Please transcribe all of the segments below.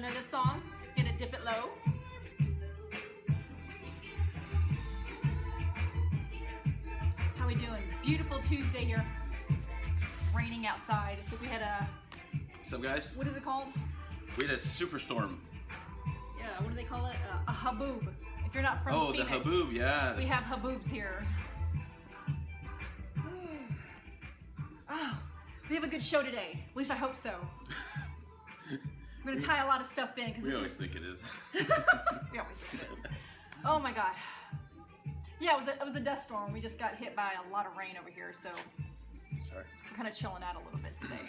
know this song? Gonna dip it low. How we doing? Beautiful Tuesday here. It's raining outside. I think we had a... What's up, guys? What is it called? We had a superstorm. Yeah, what do they call it? A haboob. If you're not from Phoenix. Oh, the haboob, yeah. We have haboobs here. Oh, we have a good show today. At least I hope so. We're gonna tie a lot of stuff in. We always think it is. We always think it is. Oh my God. Yeah, it was a dust storm. We just got hit by a lot of rain over here, so Sorry. we're kind of chilling out a little bit today.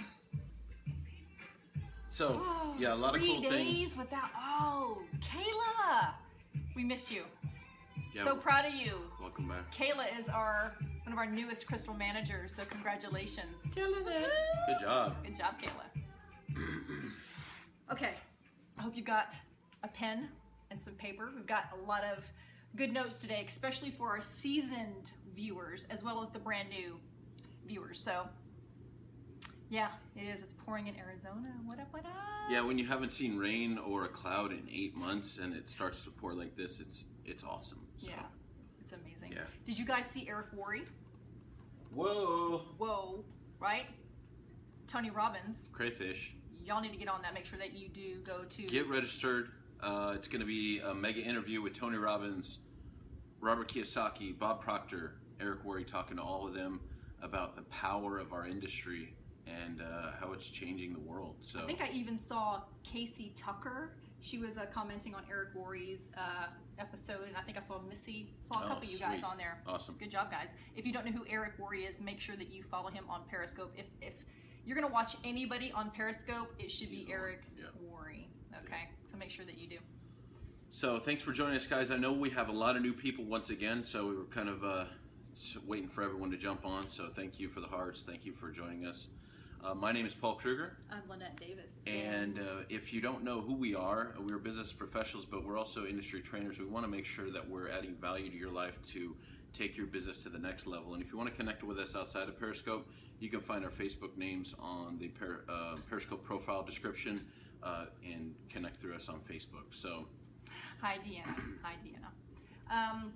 So, yeah, a lot of cool 3 days things. without. Oh, Kayla, we missed you. Yeah, So proud of you. Welcome back. Kayla is one of our newest crystal managers, so congratulations. Killing it. Good job. Good job, Kayla. Okay, I hope you got a pen and some paper. We've got a lot of good notes today, especially for our seasoned viewers as well as the brand new viewers. So, yeah, it is. It's pouring in Arizona. What up, what up? Yeah, when you haven't seen rain or a cloud in 8 months and it starts to pour like this, it's awesome. So. Yeah, it's amazing. Yeah. Did you guys see Eric Worre? Whoa. Whoa, right? Tony Robbins. Crayfish. Y'all need to get on that. Make sure that you do go to... Get registered. It's going to be a mega interview with Tony Robbins, Robert Kiyosaki, Bob Proctor, Eric Worre, talking to all of them about the power of our industry and how it's changing the world. So I think I even saw Casey Tucker. She was commenting on Eric Worre's episode, and I think I saw Missy. Saw a couple of you guys on there. Awesome. Good job, guys. If you don't know who Eric Worre is, make sure that you follow him on Periscope. If you're gonna watch anybody on Periscope, it should be Eric Worre. Okay, so make sure that you do. So thanks for joining us, guys. I know we have a lot of new people once again, so we were kind of waiting for everyone to jump on. So thank you for the hearts. Thank you for joining us. My name is Paul Krueger. I'm Lynette Davis. And if you don't know who we are, we're business professionals, but we're also industry trainers. We want to make sure that we're adding value to your life to take your business to the next level. And if you want to connect with us outside of Periscope, you can find our Facebook names on the Periscope profile description and connect through us on Facebook. So, hi, Deanna. Hi, Deanna.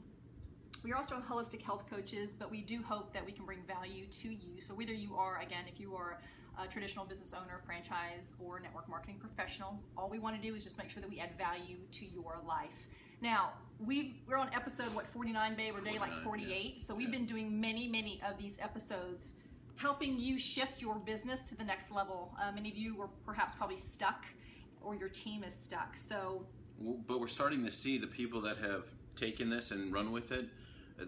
We are also holistic health coaches, but we do hope that we can bring value to you. So whether you are, again, if you are a traditional business owner, franchise, or network marketing professional, all we want to do is just make sure that we add value to your life. Now, we're on episode, 49, babe, or day like 48. Yeah. So we've been doing many of these episodes helping you shift your business to the next level. Many of you were perhaps probably stuck, or your team is stuck. So, but we're starting to see the people that have taken this and run with it,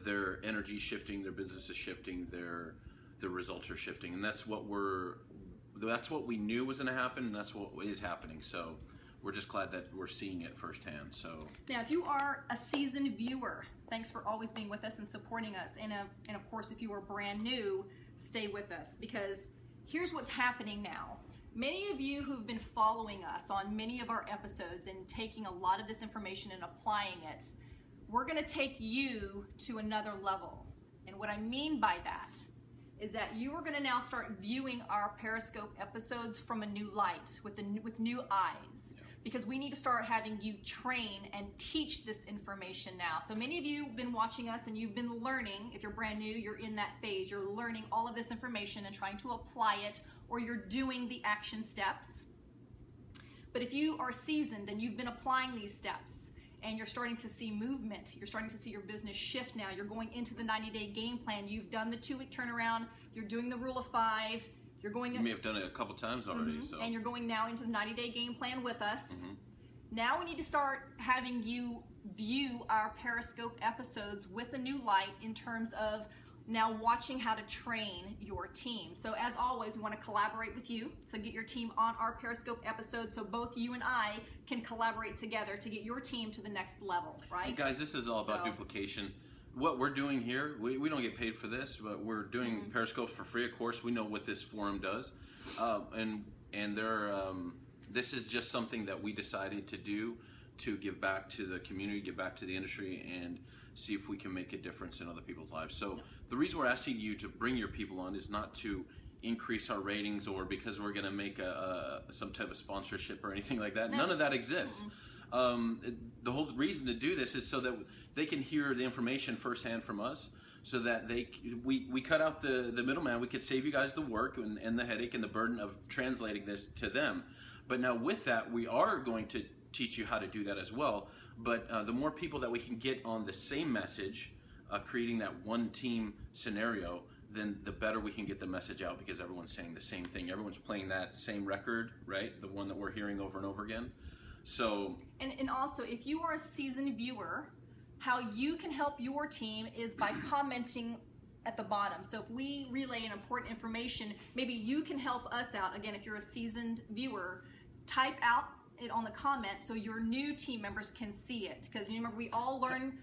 their energy shifting, their business is shifting, their results are shifting, and that's what we knew was going to happen, and that's what is happening. So we're just glad that we're seeing it firsthand. So now, if you are a seasoned viewer, thanks for always being with us and supporting us. And of course, if you are brand new, stay with us, because here's what's happening now. Many of you who've been following us on many of our episodes and taking a lot of this information and applying it, we're going to take you to another level. And what I mean by that is that you are going to now start viewing our Periscope episodes from a new light, with new eyes, because we need to start having you train and teach this information now. So many of you have been watching us and you've been learning. If you're brand new, you're in that phase. You're learning all of this information and trying to apply it, or you're doing the action steps. But if you are seasoned and you've been applying these steps, and you're starting to see movement, you're starting to see your business shift now, you're going into the 90-day game plan, you've done the 2-week turnaround, you're doing the rule of 5, you're going... You may have done it a couple times already. So. And you're going now into the 90-day game plan with us. Now we need to start having you view our Periscope episodes with a new light in terms of now watching how to train your team. So as always, we want to collaborate with you. So get your team on our Periscope episode so both you and I can collaborate together to get your team to the next level, right? And guys, this is all about duplication. What we're doing here, we don't get paid for this, but we're doing Periscopes for free, of course. We know what this forum does. This is just something that we decided to do to give back to the community, give back to the industry, and see if we can make a difference in other people's lives. So the reason we're asking you to bring your people on is not to increase our ratings or because we're going to make some type of sponsorship or anything like that. None of that exists. The whole reason to do this is so that they can hear the information firsthand from us, so that we cut out the middleman. We could save you guys the work and the headache and the burden of translating this to them. But now with that, we are going to teach you how to do that as well. But the more people that we can get on the same message, creating that one team scenario, then the better we can get the message out, because everyone's saying the same thing. Everyone's playing that same record, right? The one that we're hearing over and over again. So, and also, if you are a seasoned viewer, how you can help your team is by commenting at the bottom. So if we relay an important information, maybe you can help us out. Again, if you're a seasoned viewer, type out it on the comment so your new team members can see it, because you remember we all learn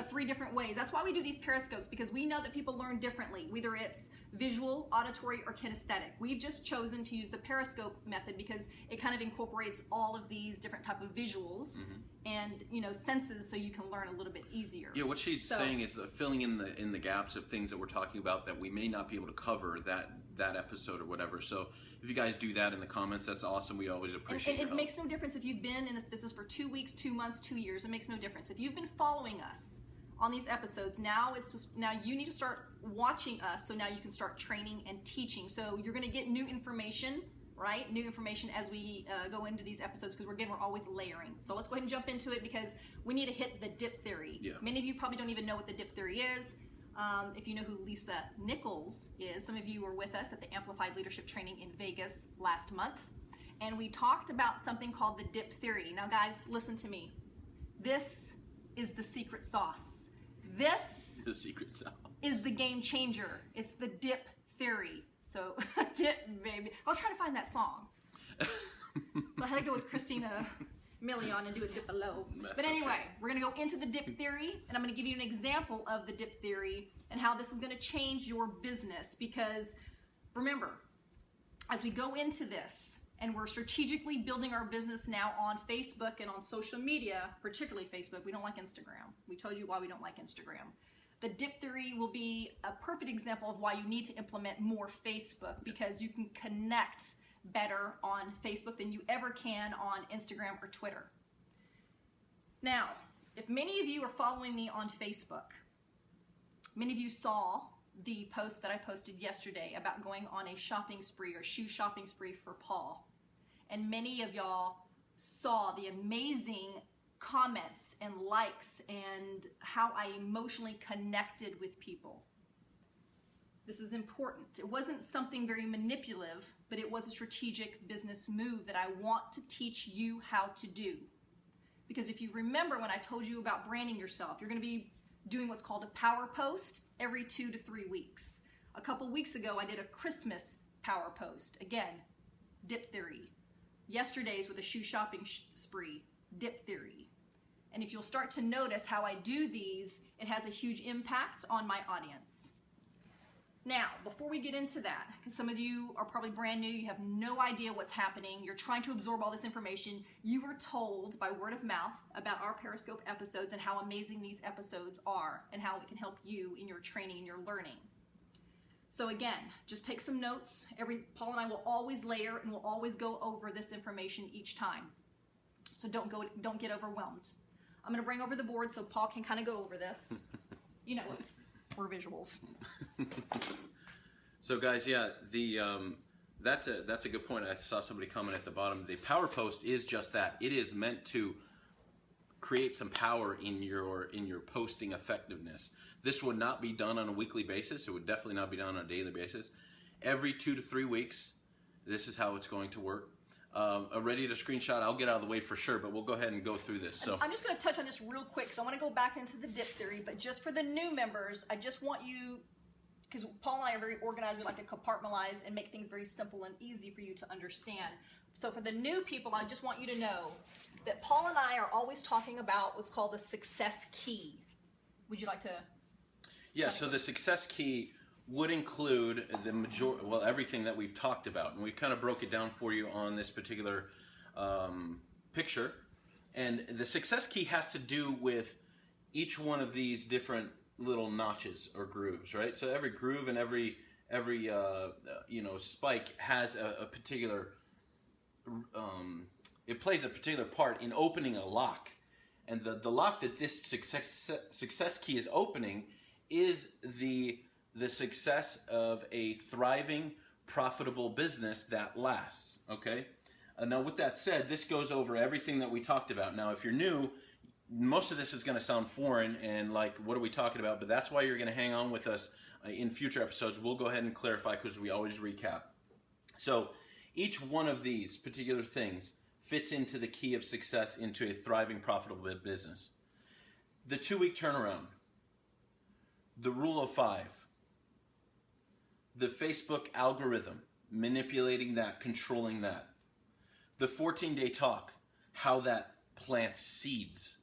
3 different ways. That's why we do these periscopes, because we know that people learn differently, whether it's visual, auditory, or kinesthetic. We've just chosen to use the periscope method because it kind of incorporates all of these different type of visuals and senses, so you can learn a little bit easier. Yeah, what she's saying is filling in the gaps of things that we're talking about that we may not be able to cover that episode or whatever. So if you guys do that in the comments, that's awesome. We always appreciate it. And it makes no difference if you've been in this business for 2 weeks, 2 months, 2 years. It makes no difference. If you've been following us on these episodes, now you need to start watching us, so now you can start training and teaching. So you're going to get new information, right? New information as we go into these episodes, because we're always layering. So let's go ahead and jump into it, because we need to hit the dip theory. Yeah. Many of you probably don't even know what the dip theory is. If you know who Lisa Nichols is, some of you were with us at the Amplified Leadership Training in Vegas last month, and we talked about something called the dip theory. Now guys, listen to me. This is the secret sauce. This the secret sauce is the game changer. It's the dip theory. So dip, baby. I was trying to find that song, so I had to go with Christina Milian and do a dip below. But anyway, we're going to go into the dip theory, and I'm going to give you an example of the dip theory and how this is going to change your business. Because remember, as we go into this, and we're strategically building our business now on Facebook and on social media, particularly Facebook. We don't like Instagram. We told you why we don't like Instagram. The dip theory will be a perfect example of why you need to implement more Facebook, because you can connect better on Facebook than you ever can on Instagram or Twitter. Now, if many of you are following me on Facebook, many of you saw the post that I posted yesterday about going on a shopping spree or shoe shopping spree for Paul. And many of y'all saw the amazing comments and likes and how I emotionally connected with people. This is important. It wasn't something very manipulative, but it was a strategic business move that I want to teach you how to do. Because if you remember when I told you about branding yourself, you're going to be doing what's called a power post every 2 to 3 weeks. A couple weeks ago, I did a Christmas power post. Again, dip theory. Yesterday's with a shoe shopping spree, dip theory. And if you'll start to notice how I do these, it has a huge impact on my audience. Now, before we get into that, because some of you are probably brand new, you have no idea what's happening, you're trying to absorb all this information, you were told by word of mouth about our Periscope episodes and how amazing these episodes are and how it can help you in your training and your learning. So again, just take some notes. Paul and I will always layer and we'll always go over this information each time. So don't get overwhelmed. I'm going to bring over the board so Paul can kind of go over this. You know, we're visuals. So guys, yeah, that's a good point. I saw somebody comment at the bottom. The power post is just that. It is meant to create some power in your posting effectiveness. This would not be done on a weekly basis. It would definitely not be done on a daily basis. Every 2 to 3 weeks, this is how it's going to work. Ready to screenshot? I'll get out of the way for sure, but we'll go ahead and go through this. So I'm just going to touch on this real quick because I want to go back into the dip theory, but just for the new members, I just want you, because Paul and I are very organized, we like to compartmentalize and make things very simple and easy for you to understand. So for the new people, I just want you to know that Paul and I are always talking about what's called the success key. Would you like to? Yeah, so the success key would include everything that we've talked about, and we kind of broke it down for you on this particular picture. And the success key has to do with each one of these different little notches or grooves, right? So every groove and every spike has a particular it plays a particular part in opening a lock, and the lock that this success key is opening is the success of a thriving, profitable business that lasts. Okay. Now, with that said, this goes over everything that we talked about. Now, if you're new, most of this is going to sound foreign and like, what are we talking about? But that's why you're going to hang on with us in future episodes. We'll go ahead and clarify because we always recap. So each one of these particular things fits into the key of success into a thriving, profitable business. The 2-week turnaround, the rule of 5, the Facebook algorithm, manipulating that, controlling that, the 14-day talk, how that plants seeds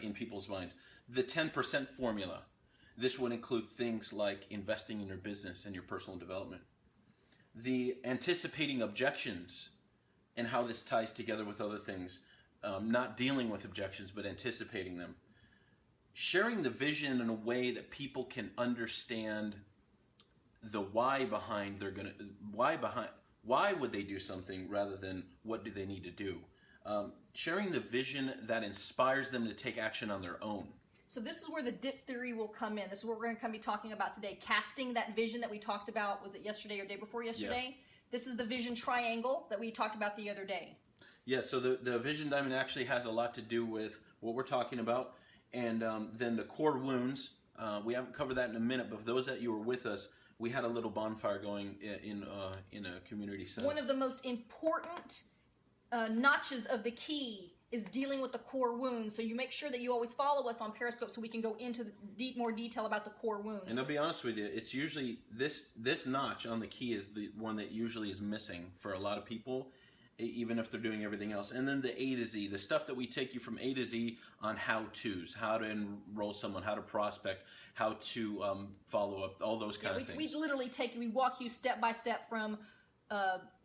in people's minds, the 10% formula. This would include things like investing in your business and your personal development, the anticipating objections and how this ties together with other things, not dealing with objections but anticipating them, sharing the vision in a way that people can understand the why behind why would they do something rather than what do they need to do, sharing the vision that inspires them to take action on their own. So this is where the dip theory will come in. This is what we're going to be talking about today. Casting that vision that we talked about, was it yesterday or day before yesterday? Yeah. This is the vision triangle that we talked about the other day. Yeah, so the vision diamond actually has a lot to do with what we're talking about. And then the core wounds, we haven't covered that in a minute, but for those that you were with us, we had a little bonfire going in a community sense. One of the most important notches of the key is dealing with the core wounds. So you make sure that you always follow us on Periscope so we can go into more detail about the core wounds. And I'll be honest with you, it's usually this notch on the key is the one that usually is missing for a lot of people, even if they're doing everything else. And then the A to Z, the stuff that we take you from A to Z on how-tos, how to enroll someone, how to prospect, how to follow up, all those kind of things. We literally we walk you step by step from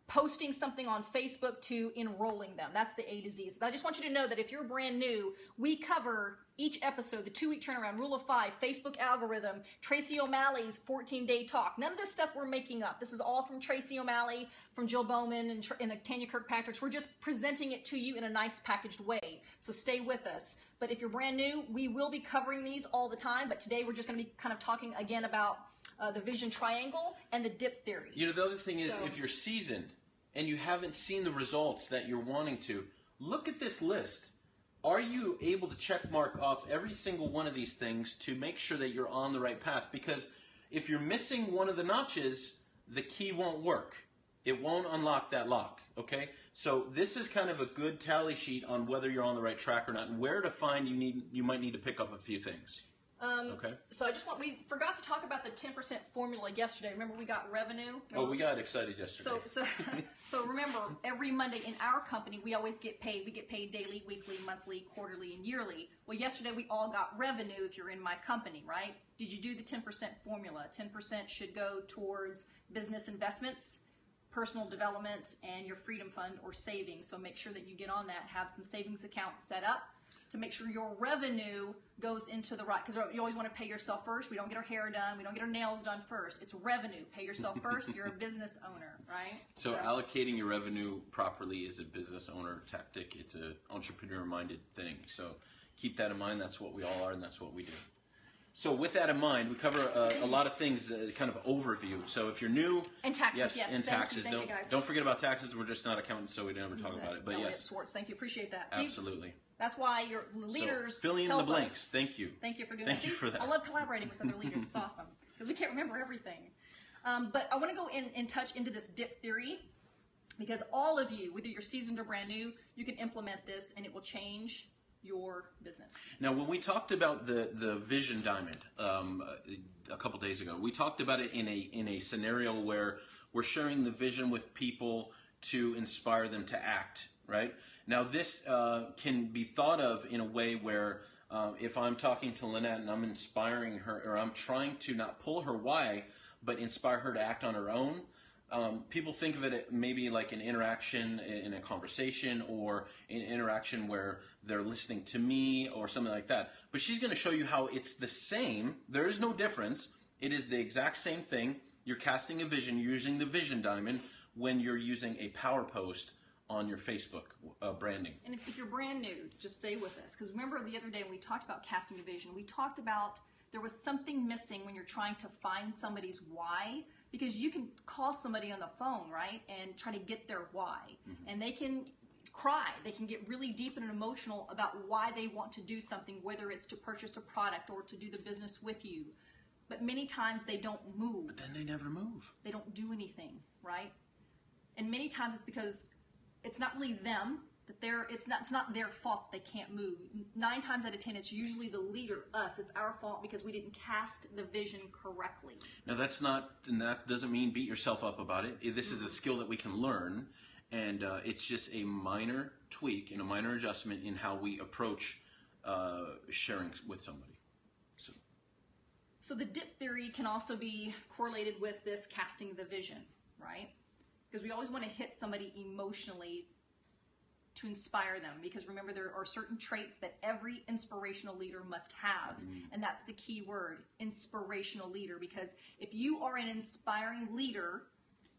posting something on Facebook to enrolling them. That's the A to Z. So I just want you to know that if you're brand new, we cover each episode, the 2-week turnaround, rule of 5, Facebook algorithm, Tracy O'Malley's 14-day talk. None of this stuff we're making up. This is all from Tracy O'Malley, from Jill Bowman, and Tanya Kirkpatrick's. We're just presenting it to you in a nice packaged way. So stay with us. But if you're brand new, we will be covering these all the time. But today we're just going to be kind of talking again about the vision triangle and the dip theory. You know, the other thing is, if you're seasoned and you haven't seen the results that you're wanting to, look at this list. Are you able to check mark off every single one of these things to make sure that you're on the right path? Because if you're missing one of the notches, the key won't work. It won't unlock that lock, okay? So this is kind of a good tally sheet on whether you're on the right track or not, and where to find you might need to pick up a few things. Okay. So we forgot to talk about the 10% formula yesterday. Remember we got revenue? Oh, we got excited yesterday. So remember, every Monday in our company, we always get paid. We get paid daily, weekly, monthly, quarterly, and yearly. Well, yesterday we all got revenue if you're in my company, right? Did you do the 10% formula? 10% should go towards business investments, personal development, and your freedom fund or savings. So make sure that you get on that, have some savings accounts set up to make sure your revenue goes into the right, because you always want to pay yourself first. We don't get our hair done. We don't get our nails done first. It's revenue. Pay yourself first. You're a business owner, right? So allocating your revenue properly is a business owner tactic. It's an entrepreneur-minded thing. So keep that in mind. That's what we all are, and that's what we do. So with that in mind, we cover a lot of things, kind of overview. So if you're new, and taxes, yes, and taxes. Thank you, guys. Don't forget about taxes. We're just not accountants, so we never talk about it. But yes, Schwartz, thank you. Appreciate that. Absolutely. That's why your leaders filling in the blanks. Thank you. Thank you for doing that. Thank you for that. I love collaborating with other leaders. It's awesome because we can't remember everything. But I want to go in and touch into this dip theory because all of you, whether you're seasoned or brand new, you can implement this and it will change your business. Now, when we talked about the vision diamond a couple days ago, we talked about it in a scenario where we're sharing the vision with people to inspire them to act, right? Now, this can be thought of in a way where if I'm talking to Lynette and I'm inspiring her, or I'm trying to not pull her why, but inspire her to act on her own, people think of it maybe like an interaction in a conversation or an interaction where they're listening to me or something like that. But she's going to show you how it's the same. There is no difference. It is the exact same thing. You're casting a vision, you're using the vision diamond when you're using a power post on your Facebook branding. And if you're brand new, just stay with us. Because remember the other day when we talked about casting a vision, we talked about there was something missing when you're trying to find somebody's why. Because you can call somebody on the phone, right, and try to get their why. And they can cry. They can get really deep and emotional about why they want to do something, whether it's to purchase a product or to do the business with you. But many times they don't move. But then they never move. They don't do anything, right? And many times it's because it's not really them, that it's not their fault they can't move. 9 times out of 10, it's usually the leader, us. It's our fault because we didn't cast the vision correctly. Now that doesn't mean beat yourself up about it. This is a skill that we can learn, and it's just a minor tweak and a minor adjustment in how we approach sharing with somebody. So the dip theory can also be correlated with this casting the vision, right? Because we always want to hit somebody emotionally to inspire them, because remember, there are certain traits that every inspirational leader must have, and that's the key word, inspirational leader. Because if you are an inspiring leader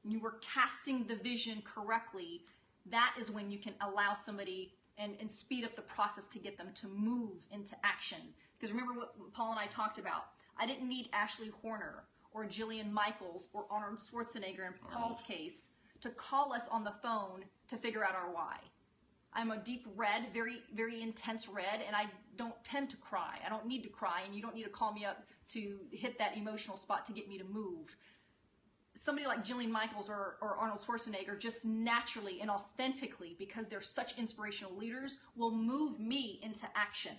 and you are casting the vision correctly, that is when you can allow somebody and speed up the process to get them to move into action. Because remember what Paul and I talked about, I didn't need Ashley Horner or Jillian Michaels or Arnold Schwarzenegger in Paul's case to call us on the phone to figure out our why. I'm a deep red, very, very intense red, and I don't tend to cry. I don't need to cry, and you don't need to call me up to hit that emotional spot to get me to move. Somebody like Jillian Michaels or Arnold Schwarzenegger just naturally and authentically, because they're such inspirational leaders, will move me into action.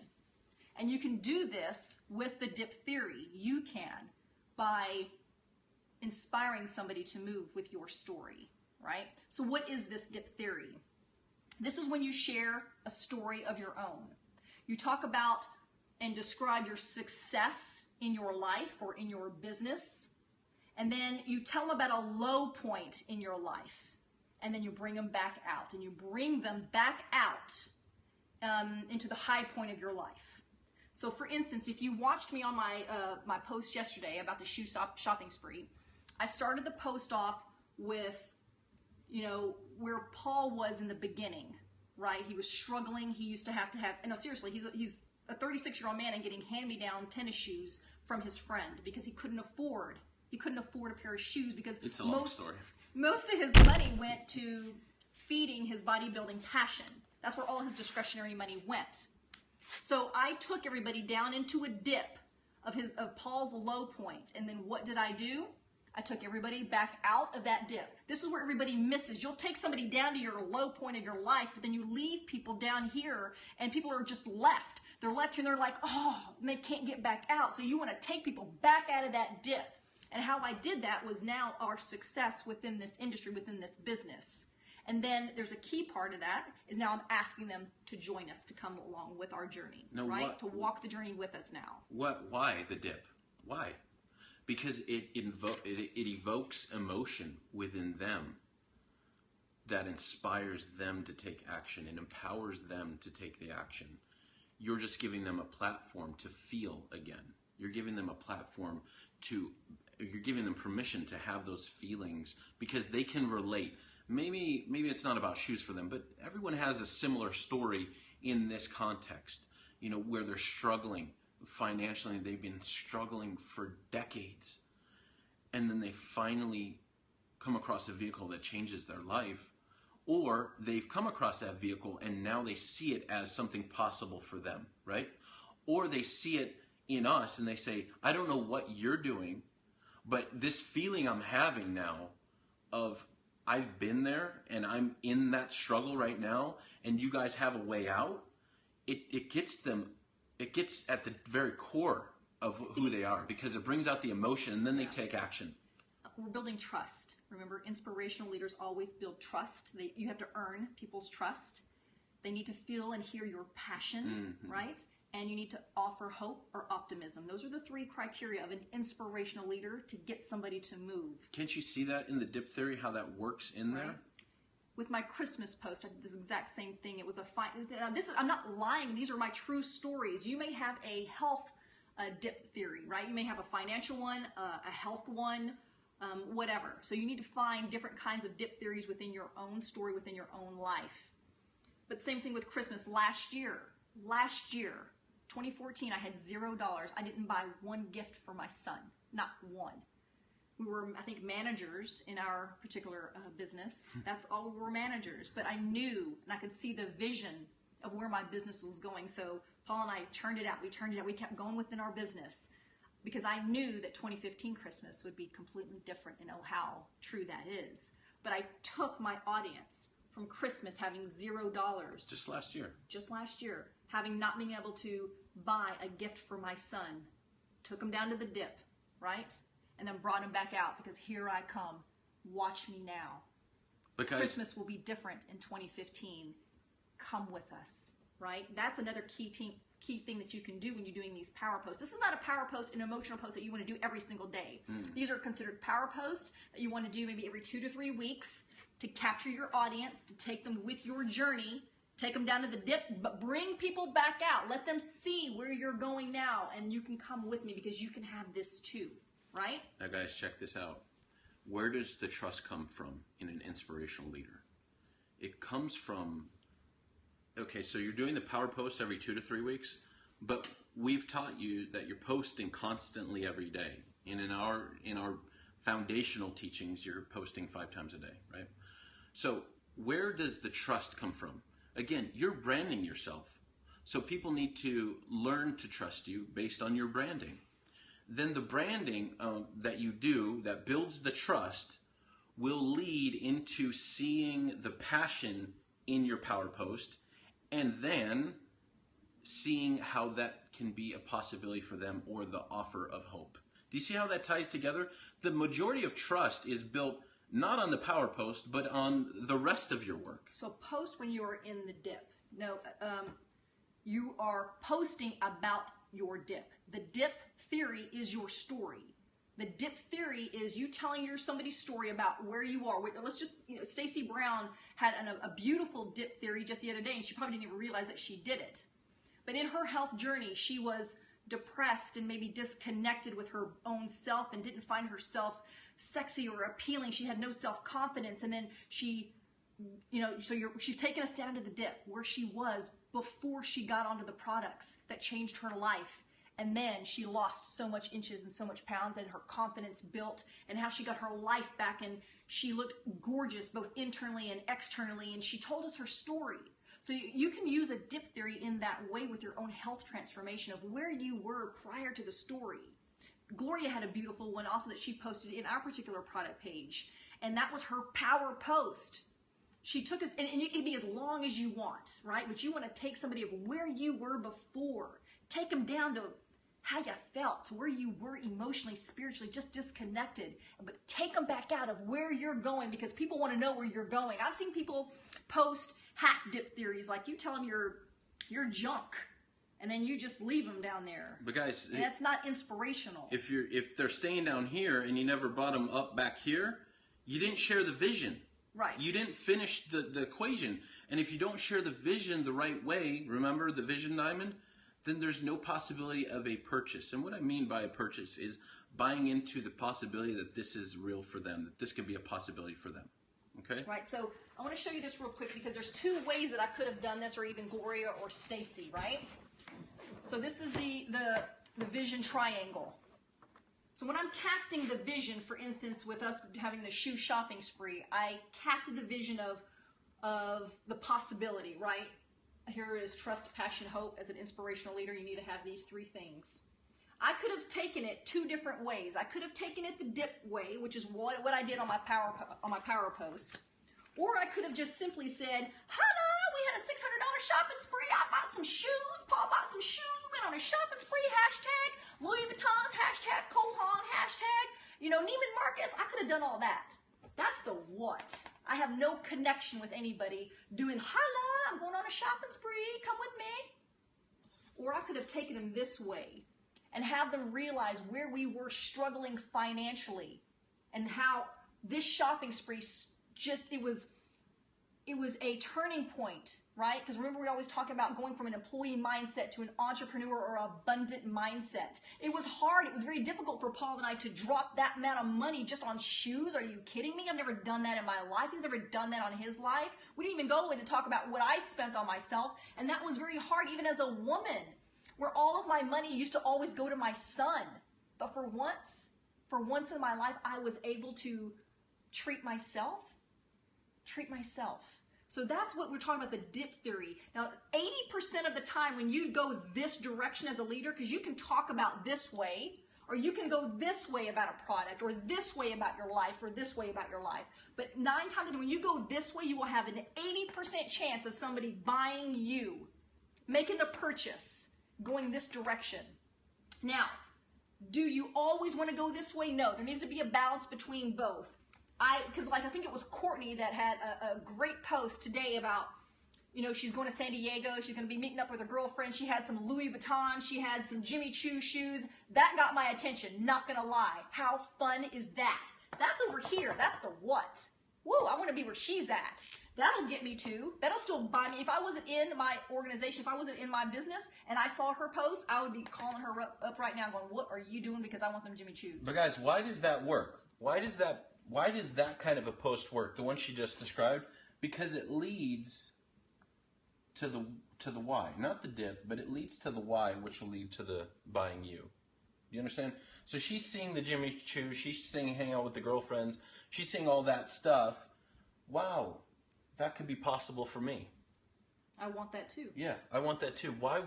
And you can do this with the dip theory. You can, by inspiring somebody to move with your story, right? So what is this dip theory? This is when you share a story of your own. You talk about and describe your success in your life or in your business, and then you tell them about a low point in your life, and then you bring them back out, and you bring them back out into the high point of your life. So for instance, if you watched me on my post yesterday about the shoe shopping spree, I started the post off with, where Paul was in the beginning, right? He was struggling. He used to have, no, seriously, he's a 36-year-old man and getting hand-me-down tennis shoes from his friend because he couldn't afford a pair of shoes because it's a long story. Most of his money went to feeding his bodybuilding passion. That's where all his discretionary money went. So I took everybody down into a dip of Paul's low point, and then what did I do? I took everybody back out of that dip. This is where everybody misses. You'll take somebody down to your low point of your life, but then you leave people down here, and people are just left. They're left here, and they're like, oh, and they can't get back out. So you want to take people back out of that dip. And how I did that was now our success within this industry, within this business. And then there's a key part of that is now I'm asking them to join us, to come along with our journey, right? To walk the journey with us now. Why the dip? Why? Because it evokes emotion within them that inspires them to take action and empowers them to take the action. You're just giving them a platform to feel again. You're giving them a platform you're giving them permission to have those feelings because they can relate. Maybe it's not about shoes for them, but everyone has a similar story in this context, where they're struggling financially. They've been struggling for decades, and then they finally come across a vehicle that changes their life, or they've come across that vehicle and now they see it as something possible for them, right? Or they see it in us and they say, I don't know what you're doing, but this feeling I'm having now of I've been there and I'm in that struggle right now, and you guys have a way out, it gets them. It gets at the very core of who they are because it brings out the emotion, and then they take action. We're building trust. Remember, inspirational leaders always build trust. You have to earn people's trust. They need to feel and hear your passion, right? And you need to offer hope or optimism. Those are the 3 criteria of an inspirational leader to get somebody to move. Can't you see that in the dip theory, how that works in there? With my Christmas post, I did this exact same thing. It was I'm not lying. These are my true stories. You may have a health dip theory, right? You may have a financial one, a health one, whatever. So you need to find different kinds of dip theories within your own story, within your own life. But same thing with Christmas. Last year, 2014, I had $0. I didn't buy one gift for my son, not one. We were, I think, managers in our particular business. That's all, we were managers. But I knew, and I could see the vision of where my business was going. So Paul and I turned it out. We turned it out. We kept going within our business because I knew that 2015 Christmas would be completely different, and oh, how true that is. But I took my audience from Christmas having $0. Just last year, having not been able to buy a gift for my son, took him down to the dip, right? And then brought him back out because here I come. Watch me now. Because Christmas will be different in 2015. Come with us, right? That's another key thing that you can do when you're doing these power posts. This is not a power post, an emotional post that you want to do every single day. These are considered power posts that you want to do maybe every 2 to 3 weeks to capture your audience, to take them with your journey, take them down to the dip, but bring people back out. Let them see where you're going now, and you can come with me because you can have this too, right? Now guys, check this out. Where does the trust come from in an inspirational leader? It comes from, okay, so you're doing the power post every 2 to 3 weeks, but we've taught you that you're posting constantly every day. And in our foundational teachings, you're posting 5 times a day, right? So where does the trust come from? Again, you're branding yourself. So people need to learn to trust you based on your branding. Then the branding that you do that builds the trust will lead into seeing the passion in your power post and then seeing how that can be a possibility for them or the offer of hope. Do you see how that ties together? The majority of trust is built not on the power post, but on the rest of your work. So post when you are in the dip. No, you are posting about your dip. The dip theory is your story. The dip theory is you telling somebody's story about where you are. Let's just, Stacey Brown had a beautiful dip theory just the other day, and she probably didn't even realize that she did it. But in her health journey, she was depressed and maybe disconnected with her own self and didn't find herself sexy or appealing. She had no self-confidence, and then she's taking us down to the dip where she was before she got onto the products that changed her life. And then she lost so much inches and so much pounds, and her confidence built, and how she got her life back, and she looked gorgeous both internally and externally, and she told us her story. So you can use a dip theory in that way with your own health transformation of where you were prior to the story. Gloria had a beautiful one also that she posted in our particular product page, and that was her power post. She took us, and it can be as long as you want, right? But you want to take somebody of where you were before, take them down to how you felt, where you were emotionally, spiritually, just disconnected, but take them back out of where you're going because people want to know where you're going. I've seen people post half dip theories, like you tell them you're junk, and then you just leave them down there. But guys, and that's not inspirational. If they're staying down here and you never brought them up back here, you didn't share the vision. Right. You didn't finish the equation. And if you don't share the vision the right way, remember the vision diamond, then there's no possibility of a purchase. And what I mean by a purchase is buying into the possibility that this is real for them, that this can be a possibility for them. Okay? Right. So I want to show you this real quick because there's 2 ways that I could have done this, or even Gloria or Stacy, right? So this is the vision triangle. So when I'm casting the vision, for instance, with us having the shoe shopping spree, I casted the vision of the possibility, right? Here is trust, passion, hope. As an inspirational leader, you need to have these 3 things. I could have taken it 2 different ways. I could have taken it the dip way, which is what I did on my power post, or I could have just simply said, "Hello, we had a $600 shopping spree. I bought some shoes. Paul bought some shoes. We went on a shopping spree. Hashtag Louis Vuittons. Hashtag Cole Haan. Hashtag Neiman Marcus." I could have done all that. That's the what. I have no connection with anybody doing, "Hello, I'm going on a shopping spree. Come with me." Or I could have taken them this way and have them realize where we were struggling financially and how this shopping spree it was a turning point, right? Because remember, we always talk about going from an employee mindset to an entrepreneur or abundant mindset. It was hard. It was very difficult for Paul and I to drop that amount of money just on shoes. Are you kidding me? I've never done that in my life. He's never done that on his life. We didn't even go in to talk about what I spent on myself. And that was very hard, even as a woman, where all of my money used to always go to my son. But for once in my life, I was able to treat myself. So that's what we're talking about, the dip theory. Now, 80% of the time when you go this direction as a leader, because you can talk about this way, or you can go this way about a product, or this way about your life, or this way about your life. But 9 times out of 10, when you go this way, you will have an 80% chance of somebody buying you, making the purchase, going this direction. Now, do you always want to go this way? No, there needs to be a balance between both. Because I think it was Courtney that had a great post today about, she's going to San Diego. She's going to be meeting up with her girlfriend. She had some Louis Vuitton. She had some Jimmy Choo shoes. That got my attention, not going to lie. How fun is that? That's over here. That's the what. Whoa, I want to be where she's at. That'll get me too. That'll still buy me. If I wasn't in my organization, if I wasn't in my business, and I saw her post, I would be calling her up right now going, what are you doing? Because I want them Jimmy Choos. But guys, why does that work? Why does that kind of a post work, the one she just described? Because it leads to the why. Not the dip, but it leads to the why, which will lead to the buying you. You understand? So she's seeing the Jimmy Choo, she's seeing hang out with the girlfriends, she's seeing all that stuff. Wow, that could be possible for me. I want that too. Yeah, I want that too. Why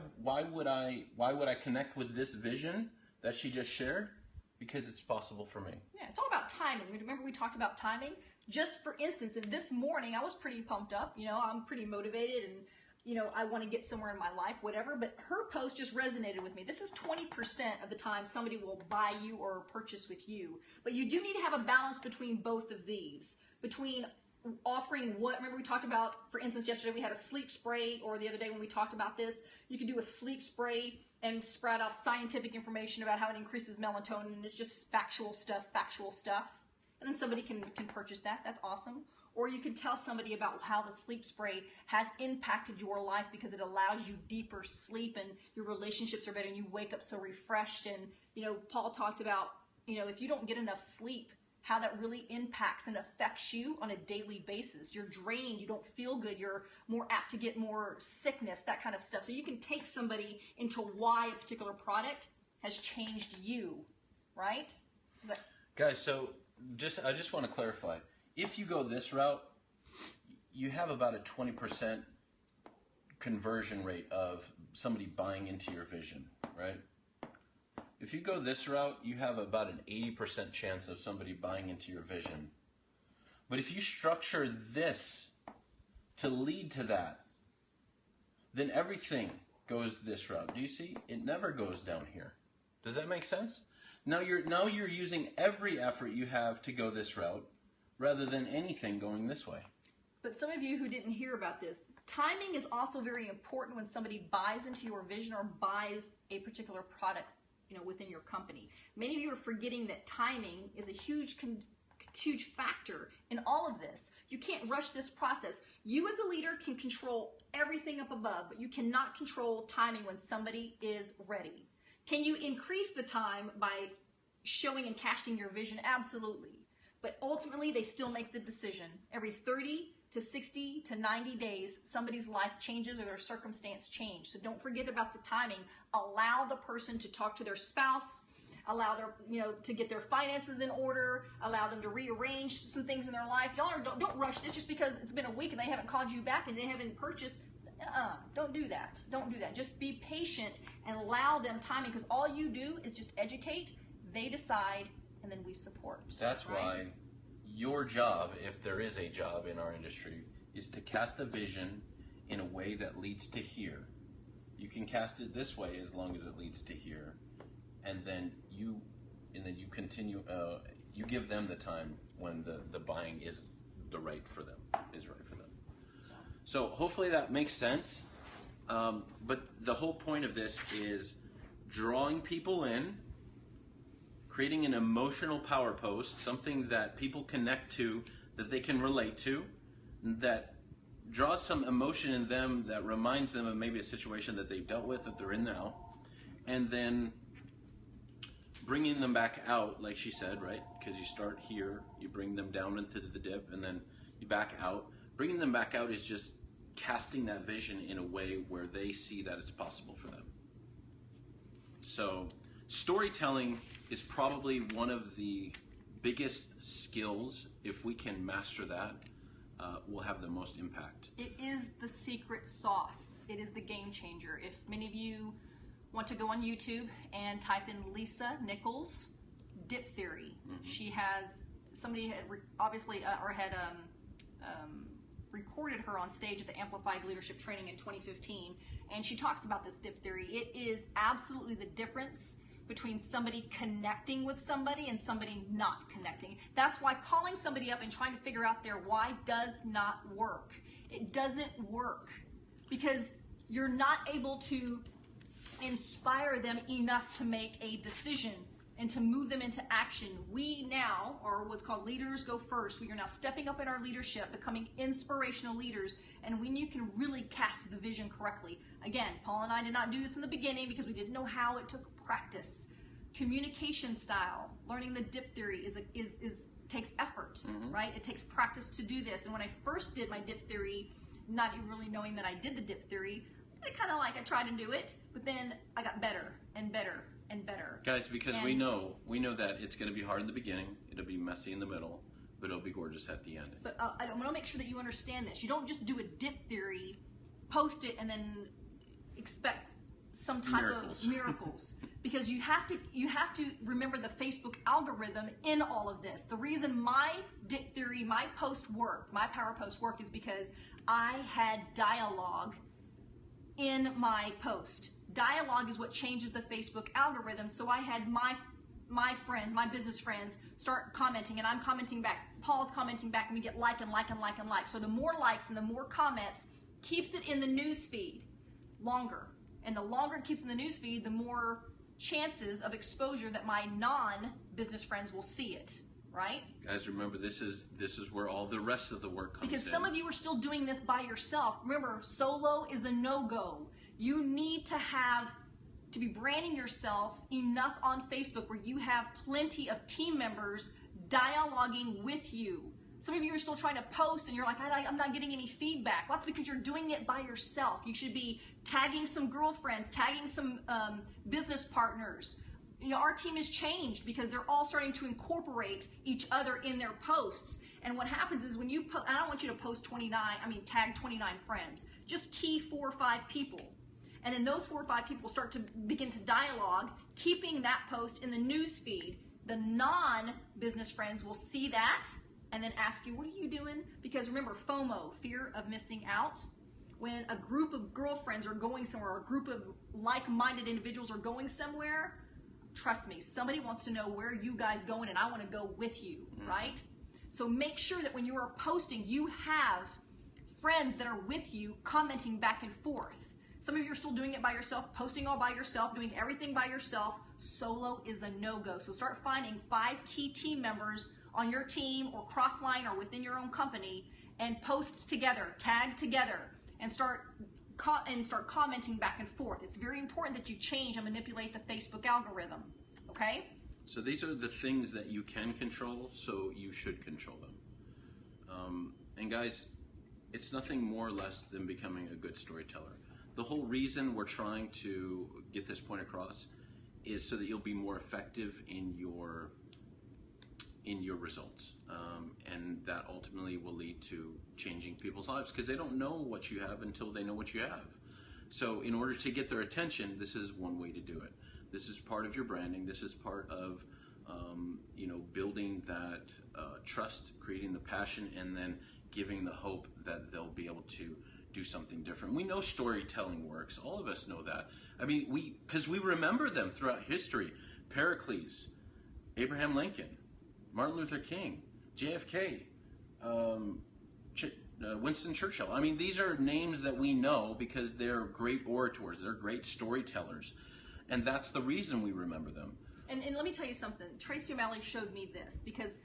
would I connect with this vision that she just shared? Because it's possible for me. Yeah, it's all about timing. Remember we talked about timing? Just for instance, this morning I was pretty pumped up. I'm pretty motivated and, I want to get somewhere in my life, whatever. But her post just resonated with me. This is 20% of the time somebody will buy you or purchase with you. But you do need to have a balance between both of these. Between offering remember we talked about, for instance, yesterday we had a sleep spray, or the other day when we talked about this, you could do a sleep spray and spread off scientific information about how it increases melatonin, and it's just factual stuff, and then somebody can purchase that. That's awesome. Or you can tell somebody about how the sleep spray has impacted your life because it allows you deeper sleep and your relationships are better and you wake up so refreshed. And, Paul talked about, if you don't get enough sleep, how that really impacts and affects you on a daily basis. You're drained, you don't feel good, you're more apt to get more sickness, that kind of stuff. So you can take somebody into why a particular product has changed you, right? Guys, so I just want to clarify. If you go this route, you have about a 20% conversion rate of somebody buying into your vision, right? If you go this route, you have about an 80% chance of somebody buying into your vision. But if you structure this to lead to that, then everything goes this route. Do you see? It never goes down here. Does that make sense? Now you're using every effort you have to go this route rather than anything going this way. But some of you who didn't hear about this, timing is also very important when somebody buys into your vision or buys a particular product within your company. Many of you are forgetting that timing is a huge factor in all of this. You can't rush this process. You as a leader can control everything up above, but you cannot control timing when somebody is ready. Can you increase the time by showing and casting your vision? Absolutely. But ultimately, they still make the decision. Every 30 to 60 to 90 days, somebody's life changes or their circumstance changes. So don't forget about the timing. Allow the person to talk to their spouse, allow their, to get their finances in order, allow them to rearrange some things in their life. Y'all don't rush this just because it's been a week and they haven't called you back and they haven't purchased. Don't do that. Don't do that. Just be patient and allow them timing, because all you do is just educate, they decide, and then we support. That's right? Why your job, if there is a job in our industry, is to cast a vision in a way that leads to here. You can cast it this way as long as it leads to here, and then you continue. You give them the time when the buying is right for them. So hopefully that makes sense. But the whole point of this is drawing people in, creating an emotional power post, something that people connect to, that they can relate to, that draws some emotion in them that reminds them of maybe a situation that they've dealt with, that they're in now, and then bringing them back out, like she said, right? Because you start here, you bring them down into the dip, and then you back out. Bringing them back out is just casting that vision in a way where they see that it's possible for them. So storytelling is probably one of the biggest skills. If we can master that, we'll have the most impact. It is the secret sauce. It is the game changer. If many of you want to go on YouTube and type in Lisa Nichols dip theory, she has, somebody had obviously recorded her on stage at the Amplified Leadership Training in 2015, and she talks about this dip theory. It is absolutely the difference between somebody connecting with somebody and somebody not connecting. That's why calling somebody up and trying to figure out their why does not work. It doesn't work because you're not able to inspire them enough to make a decision and to move them into action. We now are what's called leaders go first. We are now stepping up in our leadership, becoming inspirational leaders, and when you can really cast the vision correctly. Again, Paul and I did not do this in the beginning because we didn't know how. It took practice. Communication style, learning the dip theory takes effort, right? It takes practice to do this. And when I first did my dip theory, not even really knowing that I did the dip theory, I tried to do it, but then I got better and better and better. Guys, because we know that it's going to be hard in the beginning, it'll be messy in the middle, but it'll be gorgeous at the end. But I want to make sure that you understand this. You don't just do a dip theory, post it, and then expect some type of miracles. Because you have to remember the Facebook algorithm in all of this. The reason my dip theory, my post work, my power post work is because I had dialogue in my post. Dialogue is what changes the Facebook algorithm. So I had my friends, my business friends, start commenting, and I'm commenting back. Paul's commenting back, and we get like and like and like and like. So the more likes and the more comments keeps it in the news feed longer. And the longer it keeps in the news feed, the more chances of exposure that my non-business friends will see it, right? Guys, remember, this is where all the rest of the work comes in. Because some of you are still doing this by yourself. Remember, solo is a no-go. You need to be branding yourself enough on Facebook where you have plenty of team members dialoguing with you. Some of you are still trying to post and you're like, I'm not getting any feedback. Well, that's because you're doing it by yourself. You should be tagging some girlfriends, tagging some business partners. You know, our team has changed because they're all starting to incorporate each other in their posts. And what happens is when you post, I don't want you to post tag 29 friends. Just key 4 or 5 people. And then those 4 or 5 people start to begin to dialogue, keeping that post in the news feed. The non-business friends will see that and then ask you, what are you doing? Because remember, FOMO, fear of missing out. When a group of girlfriends are going somewhere, or a group of like-minded individuals are going somewhere, trust me, somebody wants to know where you guys going and I want to go with you, right? So make sure that when you are posting, you have friends that are with you commenting back and forth. Some of you are still doing it by yourself, posting all by yourself, doing everything by yourself. Solo is a no-go. So start finding 5 key team members on your team or cross-line or within your own company and post together, tag together, and start commenting back and forth. It's very important that you change and manipulate the Facebook algorithm, okay? So these are the things that you can control, so you should control them. And guys, it's nothing more or less than becoming a good storyteller. The whole reason we're trying to get this point across is so that you'll be more effective in your results, and that ultimately will lead to changing people's lives because they don't know what you have until they know what you have. So in order to get their attention, this is one way to do it. This is part of your branding. This is part of building that trust, creating the passion, and then giving the hope that they'll be able to do something different. We know storytelling works. All of us know that. I mean, because we remember them throughout history. Pericles, Abraham Lincoln, Martin Luther King, JFK, Winston Churchill. I mean, these are names that we know because they're great orators. They're great storytellers. And that's the reason we remember them. And let me tell you something. Tracy O'Malley showed me this because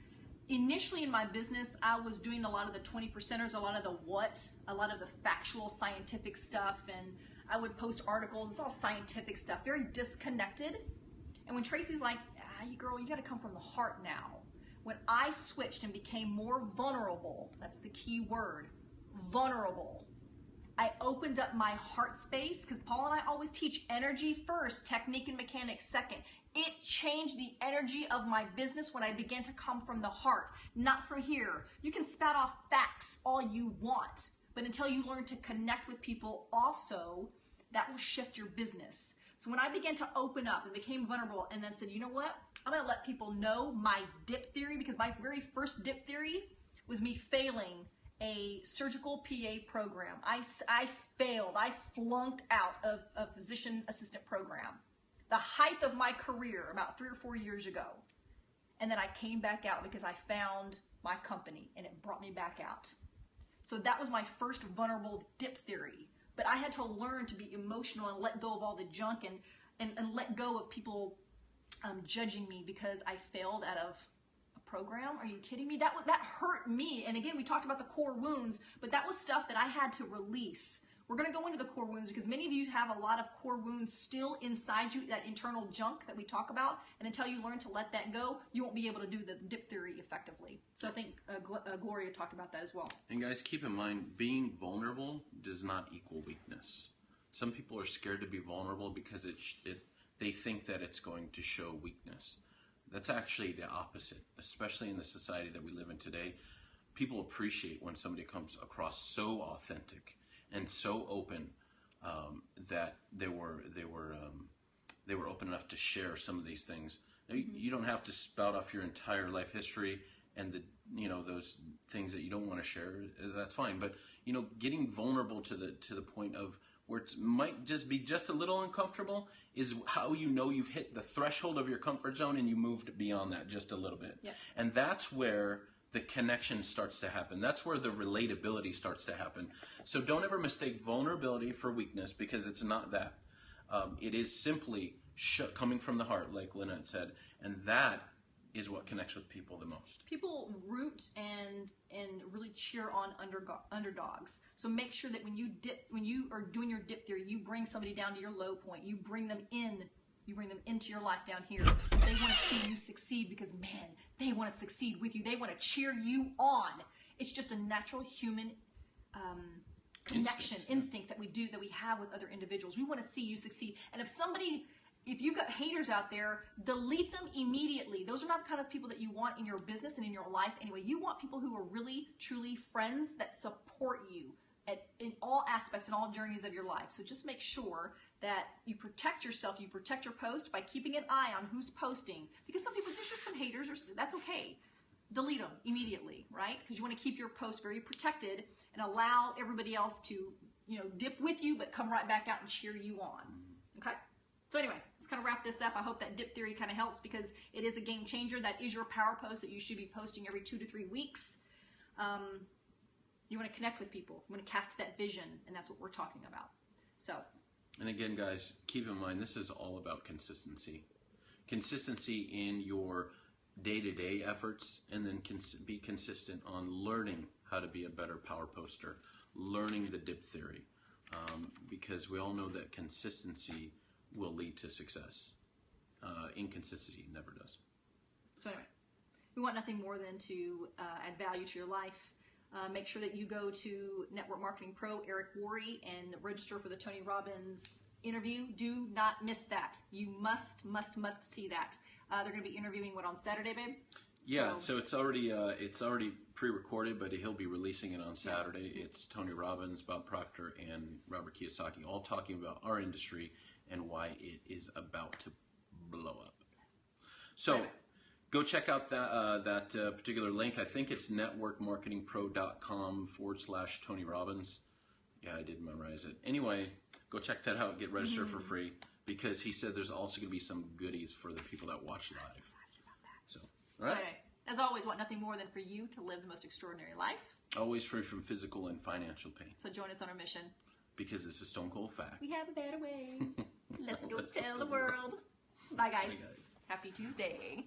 Initially in my business, I was doing a lot of the 20%ers, a lot of the what, a lot of the factual scientific stuff, and I would post articles. It's all scientific stuff, very disconnected. And when Tracy's like, girl, you got to come from the heart now. When I switched and became more vulnerable, that's the key word, vulnerable. I opened up my heart space, because Paul and I always teach energy first, technique and mechanics second. It changed the energy of my business when I began to come from the heart, not from here. You can spout off facts all you want, but until you learn to connect with people also, that will shift your business. So when I began to open up and became vulnerable and then said, you know what, I'm going to let people know my dip theory, because my very first dip theory was me failing a surgical PA program. I failed. I flunked out of a physician assistant program. The height of my career about 3 or 4 years ago. And then I came back out because I found my company and it brought me back out. So that was my first vulnerable dip theory. But I had to learn to be emotional and let go of all the junk and let go of people judging me because I failed out of a program. Are you kidding me? That hurt me. And again, we talked about the core wounds, but that was stuff that I had to release. We're going to go into the core wounds because many of you have a lot of core wounds still inside you, that internal junk that we talk about. And until you learn to let that go, you won't be able to do the dip theory effectively. So I think Gloria talked about that as well. And guys, keep in mind, being vulnerable does not equal weakness. Some people are scared to be vulnerable because they think that it's going to show weakness. That's actually the opposite, especially in the society that we live in today. People appreciate when somebody comes across so authentic and so open that they were open enough to share some of these things. You don't have to spout off your entire life history and those things that you don't want to share. That's fine, but getting vulnerable to the point of where it might just be just a little uncomfortable is how you've hit the threshold of your comfort zone and you moved beyond that just a little bit. Yeah. And that's where the connection starts to happen. That's where the relatability starts to happen. So don't ever mistake vulnerability for weakness, because it's not that. It is simply coming from the heart, like Lynette said, and that is what connects with people the most. People root and really cheer on underdogs. So make sure that when you are doing your dip theory, you bring somebody down to your low point. You bring them in. You bring them into your life down here. They want to see you succeed because, man, they want to succeed with you. They want to cheer you on. It's just a natural human connection, instinct that we have with other individuals. We want to see you succeed. And if you've got haters out there, delete them immediately. Those are not the kind of people that you want in your business and in your life anyway. You want people who are really, truly friends that support you in all aspects and all journeys of your life. So just make sure that you protect yourself, you protect your post by keeping an eye on who's posting. Because some people, there's just some haters, that's okay. Delete them immediately, right? Because you want to keep your post very protected and allow everybody else to, dip with you, but come right back out and cheer you on. Okay? So anyway, let's kind of wrap this up. I hope that dip theory kind of helps, because it is a game changer. That is your power post that you should be posting every 2 to 3 weeks. You want to connect with people. You want to cast that vision, and that's what we're talking about. So. And again, guys, keep in mind, this is all about consistency. Consistency in your day-to-day efforts, and then be consistent on learning how to be a better power poster, learning the dip theory, because we all know that consistency will lead to success. Inconsistency never does. So anyway, we want nothing more than to add value to your life. Make sure that you go to Network Marketing Pro, Eric Worre, and register for the Tony Robbins interview. Do not miss that. You must see that. They're going to be interviewing on Saturday, babe? Yeah, so it's already pre-recorded, but he'll be releasing it on Saturday. Yeah. It's Tony Robbins, Bob Proctor, and Robert Kiyosaki, all talking about our industry and why it is about to blow up. So go check out that particular link. I think it's networkmarketingpro.com/Tony Robbins. Yeah, I did memorize it. Anyway, go check that out. Get registered for free, because he said there's also going to be some goodies for the people that watch live. I'm excited about that. So, all right. So anyway, as always, want nothing more than for you to live the most extraordinary life. Always free from physical and financial pain. So join us on our mission. Because it's a stone cold fact. We have a better way. Let's go tell the world. Bye, guys. Happy Tuesday.